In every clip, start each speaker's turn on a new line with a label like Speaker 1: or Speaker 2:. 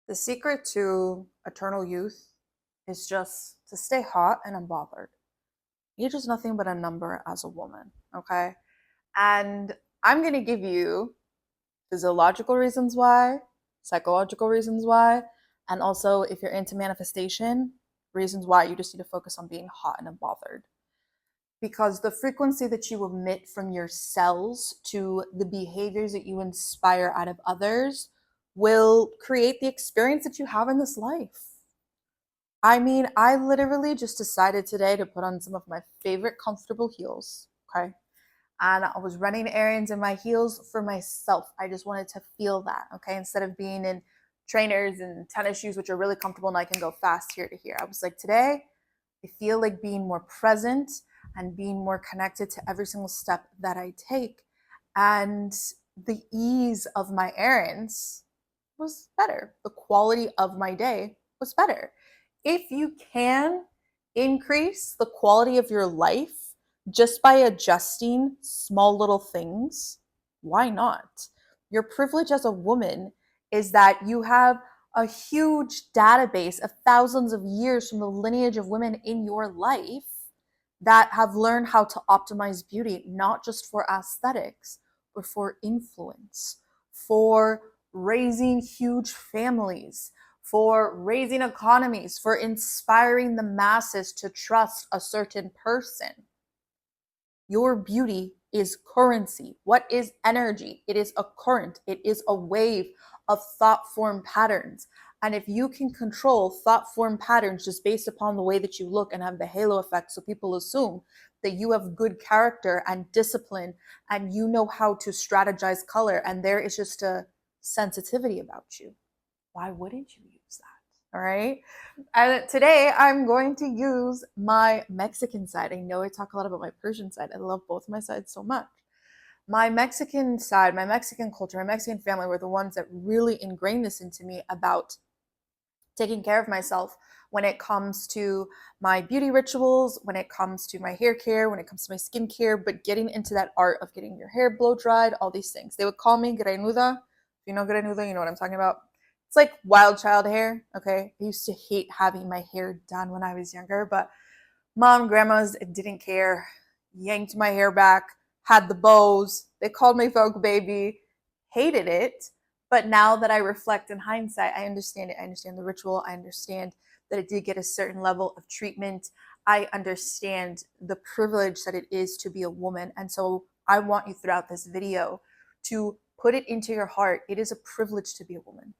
Speaker 1: The secret to eternal youth is just to stay hot and unbothered. Age is nothing but a number as a woman, okay? And I'm going to give you physiological reasons why, psychological reasons why, and also if you're into manifestation, reasons why you just need to focus on being hot and unbothered. Because the frequency that you emit from your cells to the behaviors that you inspire out of others will create the experience that you have in this life. I mean, I literally just decided today to put on some of my favorite comfortable heels, okay? And I was running errands in my heels for myself. I just wanted to feel that, okay? Instead of being in trainers and tennis shoes, which are really comfortable and I can go fast here to here. I was like, today, I feel like being more present and being more connected to every single step that I take. And the ease of my errands was better. The quality of my day was better. If you can increase the quality of your life just by adjusting small little things, why not? Your privilege as a woman is that you have a huge database of thousands of years from the lineage of women in your life that have learned how to optimize beauty, not just for aesthetics, but for influence, for raising huge families, for raising economies, for inspiring the masses to trust a certain person. Your beauty is currency. What is energy? It is a current, it is a wave of thought form patterns. And if you can control thought form patterns just based upon the way that you look and have the halo effect, so people assume that you have good character and discipline and you know how to strategize color, and there is just a sensitivity about you, why wouldn't you use that? All right. And today I'm going to use my Mexican side. I know I talk a lot about my Persian side. I love both my sides so much. My Mexican side, my Mexican culture, my Mexican family were the ones that really ingrained this into me about taking care of myself when it comes to my beauty rituals, when it comes to my hair care, when it comes to my skincare, but getting into that art of getting your hair blow dried, all these things. They would call me grenuda. If you know grenuda, you know what I'm talking about. It's like wild child hair, okay? I used to hate having my hair done when I was younger, but mom, grandmas didn't care, yanked my hair back, had the bows. They called me folk baby, hated it. But now that I reflect in hindsight, I understand it. I understand the ritual. I understand that it did get a certain level of treatment. I understand the privilege that it is to be a woman. And so I want you throughout this video to put it into your heart. It is a privilege to be a woman.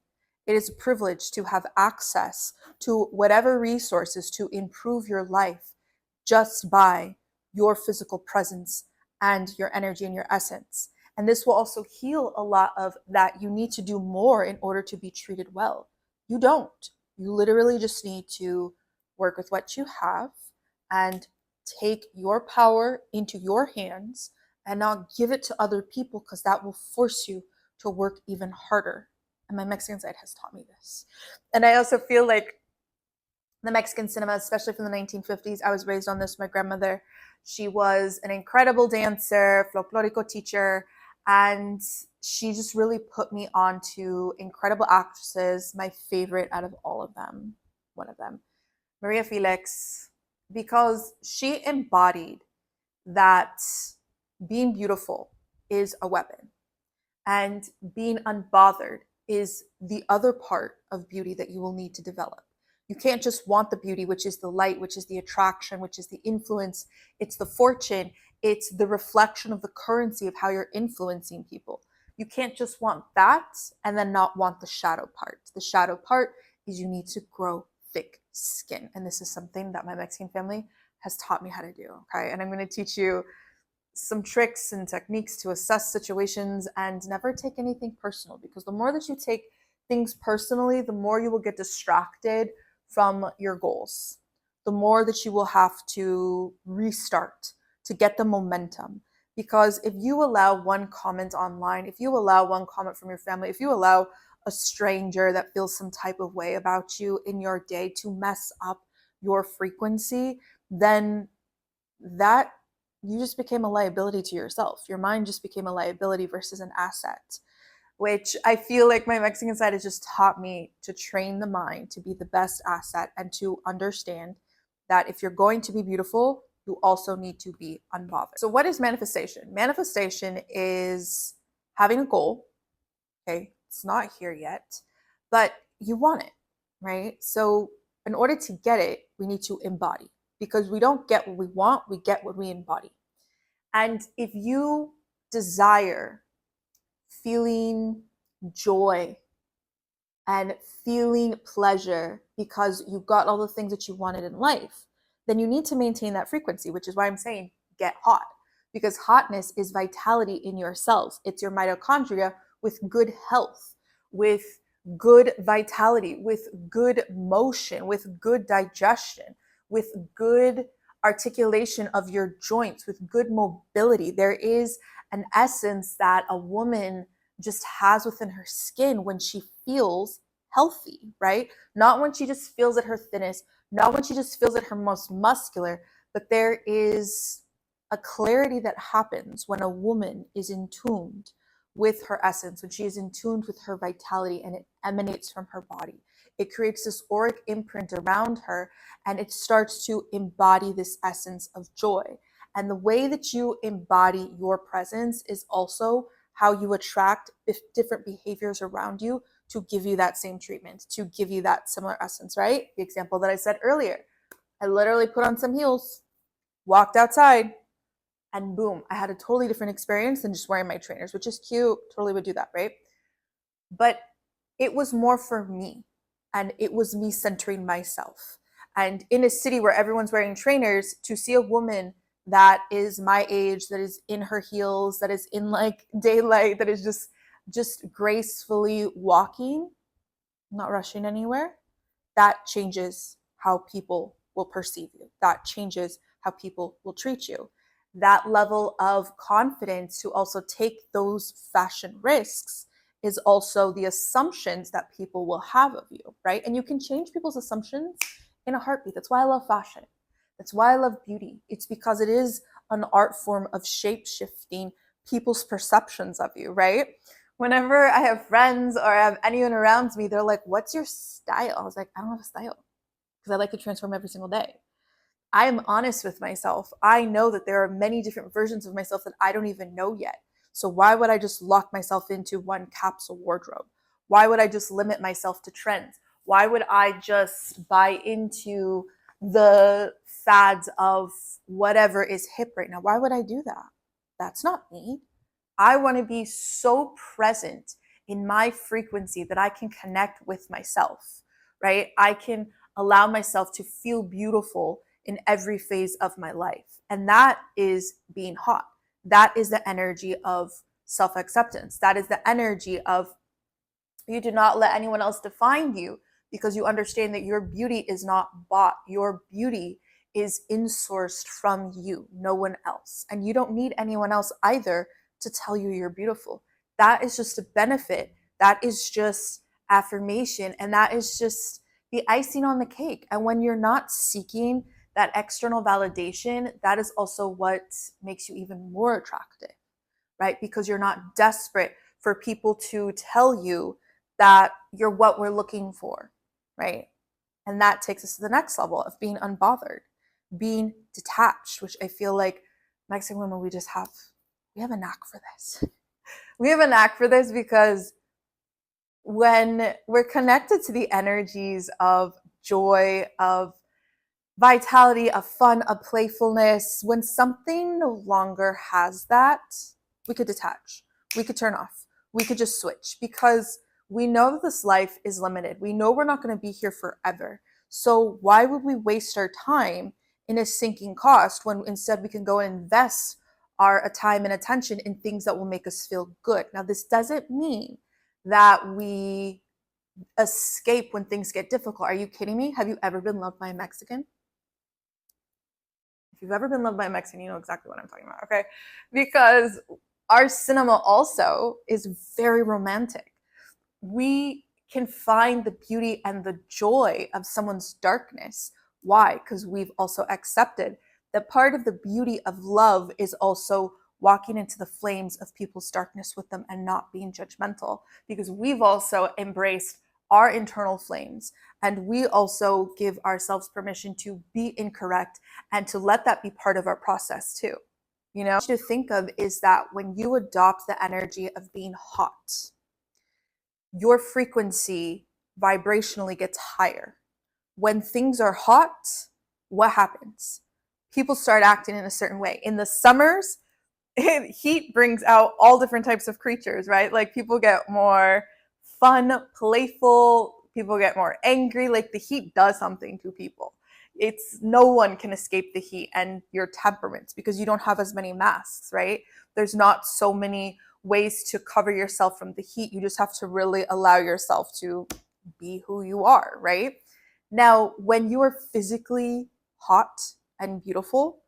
Speaker 1: It is a privilege to have access to whatever resources to improve your life just by your physical presence and your energy and your essence. And this will also heal a lot of that you need to do more in order to be treated well. You don't. You literally just need to work with what you have and take your power into your hands and not give it to other people, because that will force you to work even harder. And my Mexican side has taught me this. And I also feel like the Mexican cinema, especially from the 1950s. I was raised on this. My grandmother, she was an incredible dancer, folklorico teacher, and she just really put me on to incredible actresses. My favorite out of all of them, one of them, Maria Felix, because she embodied that being beautiful is a weapon and being unbothered is the other part of beauty that you will need to develop. You can't just want the beauty, which is the light, which is the attraction, which is the influence. It's the fortune. It's the reflection of the currency of how you're influencing people. You can't just want that and then not want the shadow part. The shadow part is you need to grow thick skin. And this is something that my Mexican family has taught me how to do. Okay. And I'm going to teach you some tricks and techniques to assess situations and never take anything personal, because the more that you take things personally, the more you will get distracted from your goals, the more that you will have to restart to get the momentum. Because if you allow one comment online, if you allow one comment from your family, if you allow a stranger that feels some type of way about you in your day to mess up your frequency, then that you just became a liability to yourself. Your mind just became a liability versus an asset. which I feel like my Mexican side has just taught me to train the mind to be the best asset and to understand that if you're going to be beautiful, you also need to be unbothered. So, what is manifestation? Manifestation is having a goal. Okay, it's not here yet, but you want it, right? So, in order to get it, we need to embody, because we don't get what we want, we get what we embody. And if you desire feeling joy and feeling pleasure because you got all the things that you wanted in life, then you need to maintain that frequency, which is why I'm saying get hot, because hotness is vitality in your cells. It's your mitochondria with good health, with good vitality, with good motion, with good digestion, with good articulation of your joints, with good mobility. There is an essence that a woman just has within her skin when she feels healthy, right? Not when she just feels at her thinnest, not when she just feels at her most muscular, but there is a clarity that happens when a woman is in tune with her essence, when she is in tune with her vitality and it emanates from her body. It creates this auric imprint around her and it starts to embody this essence of joy. And the way that you embody your presence is also how you attract different behaviors around you to give you that same treatment, to give you that similar essence, right? The example that I said earlier, I literally put on some heels, walked outside, and boom, I had a totally different experience than just wearing my trainers, which is cute. Totally would do that, right? But it was more for me, and it was me centering myself. And in a city where everyone's wearing trainers, to see a woman that is my age, that is in her heels, that is in like daylight, that is just gracefully walking, not rushing anywhere, that changes how people will perceive you. That changes how people will treat you. That level of confidence to also take those fashion risks is also the assumptions that people will have of you, right? And you can change people's assumptions in a heartbeat. That's why I love fashion. That's why I love beauty. It's because it is an art form of shape shifting people's perceptions of you, right? Whenever I have friends or I have anyone around me, they're like, what's your style? I was like, I don't have a style because I like to transform every single day. I am honest with myself. I know that there are many different versions of myself that I don't even know yet. So why would I just lock myself into one capsule wardrobe? Why would I just limit myself to trends? Why would I just buy into the fads of whatever is hip right now? Why would I do that? That's not me. I want to be so present in my frequency that I can connect with myself, right? I can allow myself to feel beautiful in every phase of my life. And that is being hot. That is the energy of self-acceptance. That is the energy of you do not let anyone else define you, because you understand that your beauty is not bought. Your beauty is insourced from you, no one else. And you don't need anyone else either to tell you you're beautiful. That is just a benefit. That is just affirmation. And that is just the icing on the cake. And when you're not seeking that external validation, that is also what makes you even more attractive, right? Because you're not desperate for people to tell you that you're what we're looking for, right? And that takes us to the next level of being unbothered, being detached, which I feel like Mexican women, we have a knack for this. We have a knack for this because when we're connected to the energies of joy, of vitality, of fun, of playfulness, when something no longer has that, we could detach, we could turn off, we could just switch, because we know that this life is limited. We know we're not going to be here forever. So why would we waste our time in a sinking cost when instead we can go and invest our time and attention in things that will make us feel good? Now, this doesn't mean that we escape when things get difficult. Are you kidding me? Have you ever been loved by a Mexican? If you've ever been loved by a Mexican, you know exactly what I'm talking about, okay? Because our cinema also is very romantic. We can find the beauty and the joy of someone's darkness. Why? Because we've also accepted that part of the beauty of love is also walking into the flames of people's darkness with them and not being judgmental, because we've also embraced our internal flames, and we also give ourselves permission to be incorrect and to let that be part of our process too. You know, to think of is that when you adopt the energy of being hot, your frequency vibrationally gets higher. When things are hot, what happens? People start acting in a certain way. In the summers, heat brings out all different types of creatures, right? Like people get more fun, playful, people get more angry. Like the heat does something to people. It's no one can escape the heat and your temperaments because you don't have as many masks, right? There's not so many ways to cover yourself from the heat. You just have to really allow yourself to be who you are, right? Now, when you are physically hot and beautiful,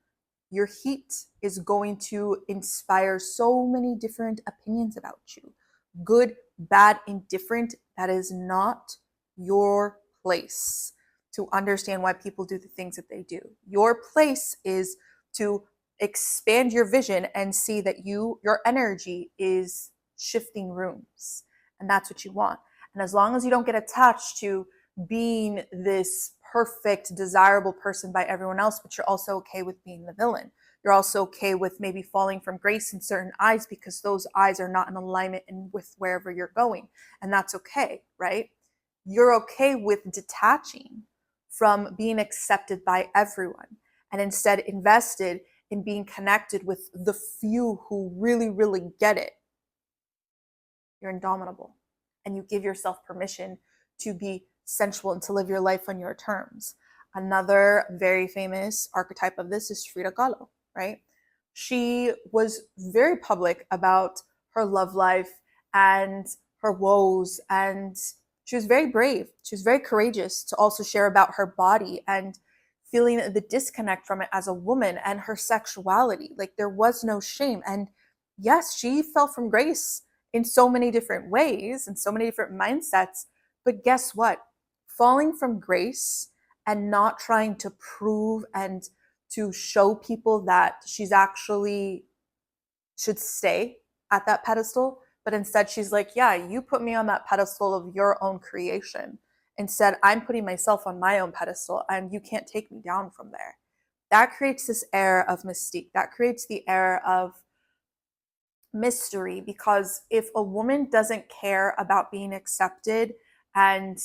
Speaker 1: your heat is going to inspire so many different opinions about you. Good, bad, indifferent, that is not your place to understand why people do the things that they do. Your place is to expand your vision and see that your energy is shifting rooms. And that's what you want. And as long as you don't get attached to being this perfect, desirable person by everyone else, but you're also okay with being the villain. You're also okay with maybe falling from grace in certain eyes because those eyes are not in alignment with wherever you're going. And that's okay, right? You're okay with detaching from being accepted by everyone and instead invested in being connected with the few who really, really get it. You're indomitable. And you give yourself permission to be sensual and to live your life on your terms. Another very famous archetype of this is Frida Kahlo, right? She was very public about her love life and her woes, and she was very brave. She was very courageous to also share about her body and feeling the disconnect from it as a woman and her sexuality. Like there was no shame. And yes, she fell from grace in so many different ways and so many different mindsets. But guess what? Falling from grace and not trying to prove and to show people that she's actually should stay at that pedestal, but instead she's like, yeah, you put me on that pedestal of your own creation. Instead, I'm putting myself on my own pedestal and you can't take me down from there. That creates this air of mystique. That creates the air of mystery, because if a woman doesn't care about being accepted and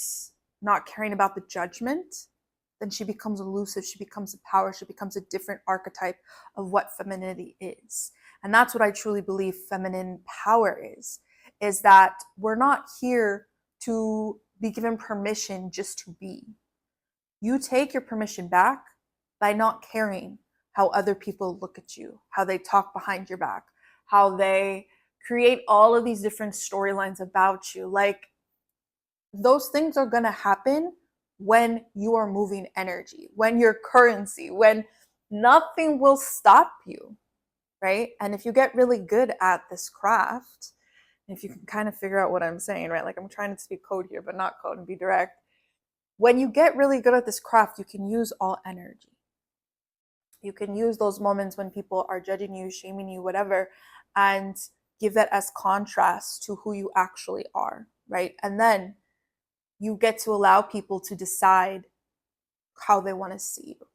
Speaker 1: not caring about the judgment, then she becomes elusive, she becomes a power, she becomes a different archetype of what femininity is. And that's what I truly believe feminine power is that we're not here to be given permission just to be. You take your permission back by not caring how other people look at you, how they talk behind your back, how they create all of these different storylines about you. Like those things are going to happen when you are moving energy, when you're currency, when nothing will stop you, right? And if you get really good at this craft, if you can kind of figure out what I'm saying, right? Like I'm trying to speak code here, but not code and be direct. When you get really good at this craft, you can use all energy. You can use those moments when people are judging you, shaming you, whatever, and give that as contrast to who you actually are, right? And then you get to allow people to decide how they want to see you.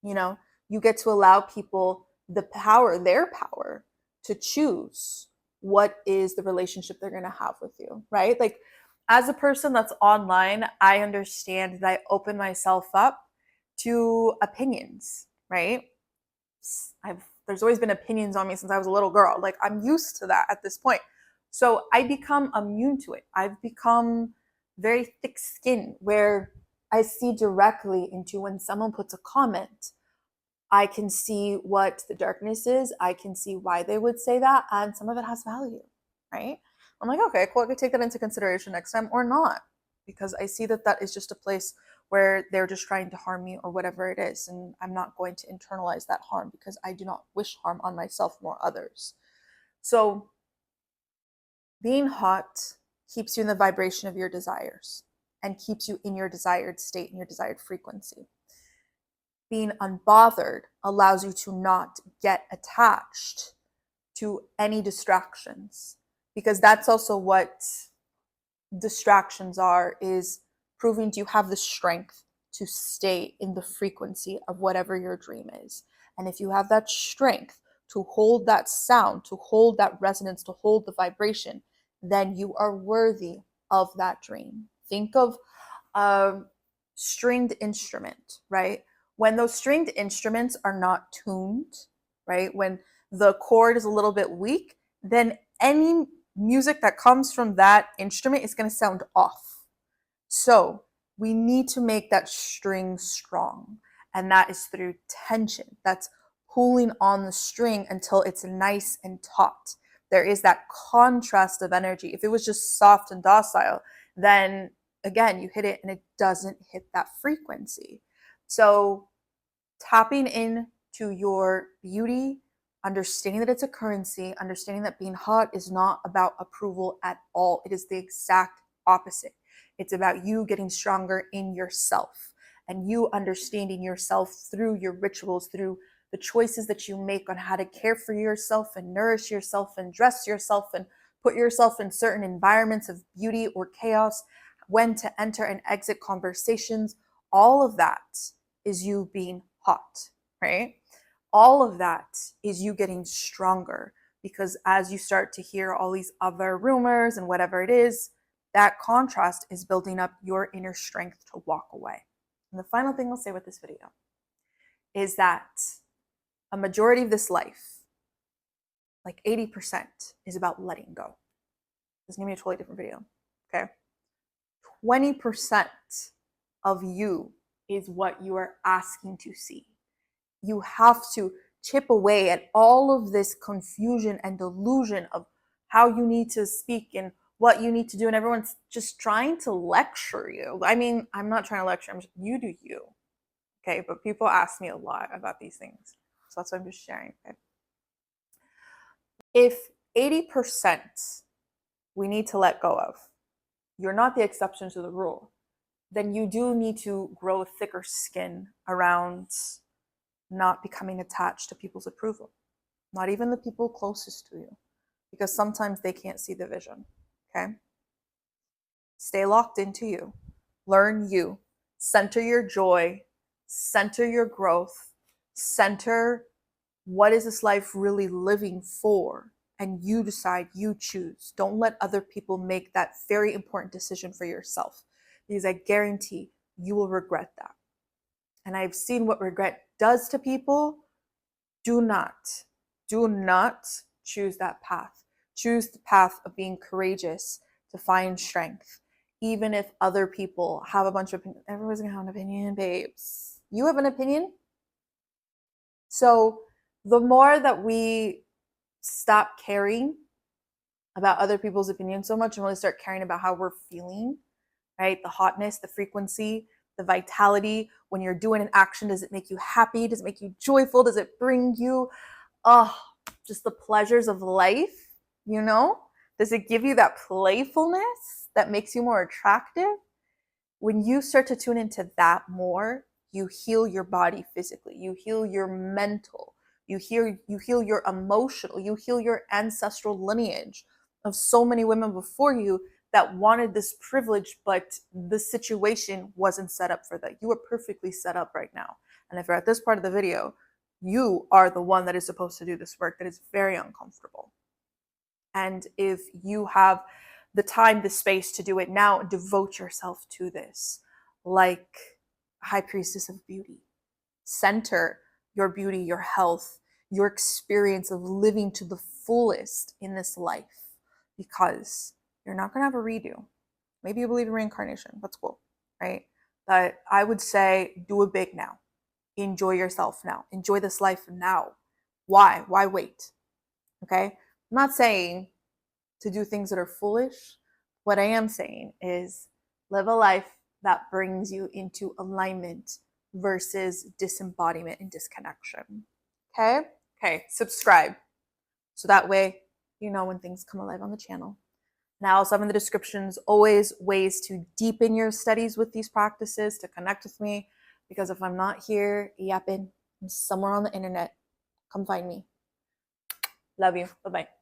Speaker 1: You know, you get to allow people the power, their power, to choose what is the relationship they're going to have with you, right? Like as a person that's online, I understand that I open myself up to opinions, right? There's always been opinions on me since I was a little girl. Like I'm used to that at this point. So I become immune to it. I've become very thick-skinned where I see directly into when someone puts a comment. I can see what the darkness is. I can see why they would say that. And some of it has value, right? I'm like, okay, cool. I could take that into consideration next time or not, because I see that that is just a place where they're just trying to harm me or whatever it is. And I'm not going to internalize that harm because I do not wish harm on myself nor others. So being hot keeps you in the vibration of your desires and keeps you in your desired state and your desired frequency. Being unbothered allows you to not get attached to any distractions, because that's also what distractions are, is proving you have the strength to stay in the frequency of whatever your dream is. And if you have that strength to hold that sound, to hold that resonance, to hold the vibration, then you are worthy of that dream. Think of a stringed instrument, right? When those stringed instruments are not tuned, right? When the chord is a little bit weak, then any music that comes from that instrument is going to sound off. So we need to make that string strong. And that is through tension. That's pulling on the string until it's nice and taut. There is that contrast of energy. If it was just soft and docile, then again, you hit it and it doesn't hit that frequency. So tapping into your beauty, understanding that it's a currency, understanding that being hot is not about approval at all. It is the exact opposite. It's about you getting stronger in yourself and you understanding yourself through your rituals, through the choices that you make on how to care for yourself and nourish yourself and dress yourself and put yourself in certain environments of beauty or chaos, when to enter and exit conversations. All of that is you being hot, right? All of that is you getting stronger, because as you start to hear all these other rumors and whatever it is, that contrast is building up your inner strength to walk away. And the final thing I'll say with this video is that a majority of this life, like 80%, is about letting go. This is going to be a totally different video, okay? 20% of you is what you are asking to see. You have to chip away at all of this confusion and delusion of how you need to speak and what you need to do, and everyone's just trying to lecture you. I mean, I'm not trying to lecture, you do you, okay? But people ask me a lot about these things, so that's why I'm just sharing, okay? If 80% we need to let go of, you're not the exception to the rule, then you do need to grow thicker skin around not becoming attached to people's approval, not even the people closest to you, because sometimes they can't see the vision, okay? Stay locked into you, learn you, center your joy, center your growth, center what is this life really living for, and you decide, you choose. Don't let other people make that very important decision for yourself, because I guarantee you will regret that. And I've seen what regret does to people. Do not choose that path. Choose the path of being courageous to find strength. Even if other people have a bunch of opinions, everyone's gonna have an opinion, babes. You have an opinion? So the more that we stop caring about other people's opinions so much and really start caring about how we're feeling, right? The hotness, the frequency, the vitality. When you're doing an action, does it make you happy? Does it make you joyful? Does it bring you, just the pleasures of life, you know? Does it give you that playfulness that makes you more attractive? When you start to tune into that more, you heal your body physically, you heal your mental, you heal your emotional, you heal your ancestral lineage of so many women before you that wanted this privilege, but the situation wasn't set up for that. You are perfectly set up right now. And if you're at this part of the video, you are the one that is supposed to do this work that is very uncomfortable. And if you have the time, the space to do it now, devote yourself to this like a high priestess of beauty. Center your beauty, your health, your experience of living to the fullest in this life, because you're not going to have a redo. Maybe you believe in reincarnation. That's cool, right? But I would say do it big now. Enjoy yourself now. Enjoy this life now. Why? Why wait? Okay? I'm not saying to do things that are foolish. What I am saying is live a life that brings you into alignment versus disembodiment and disconnection. Okay? Okay, subscribe. So that way you know when things come alive on the channel. Now, also have in the descriptions always ways to deepen your studies with these practices, to connect with me, because if I'm not here yapping, I'm somewhere on the internet. Come find me. Love you. Bye-bye.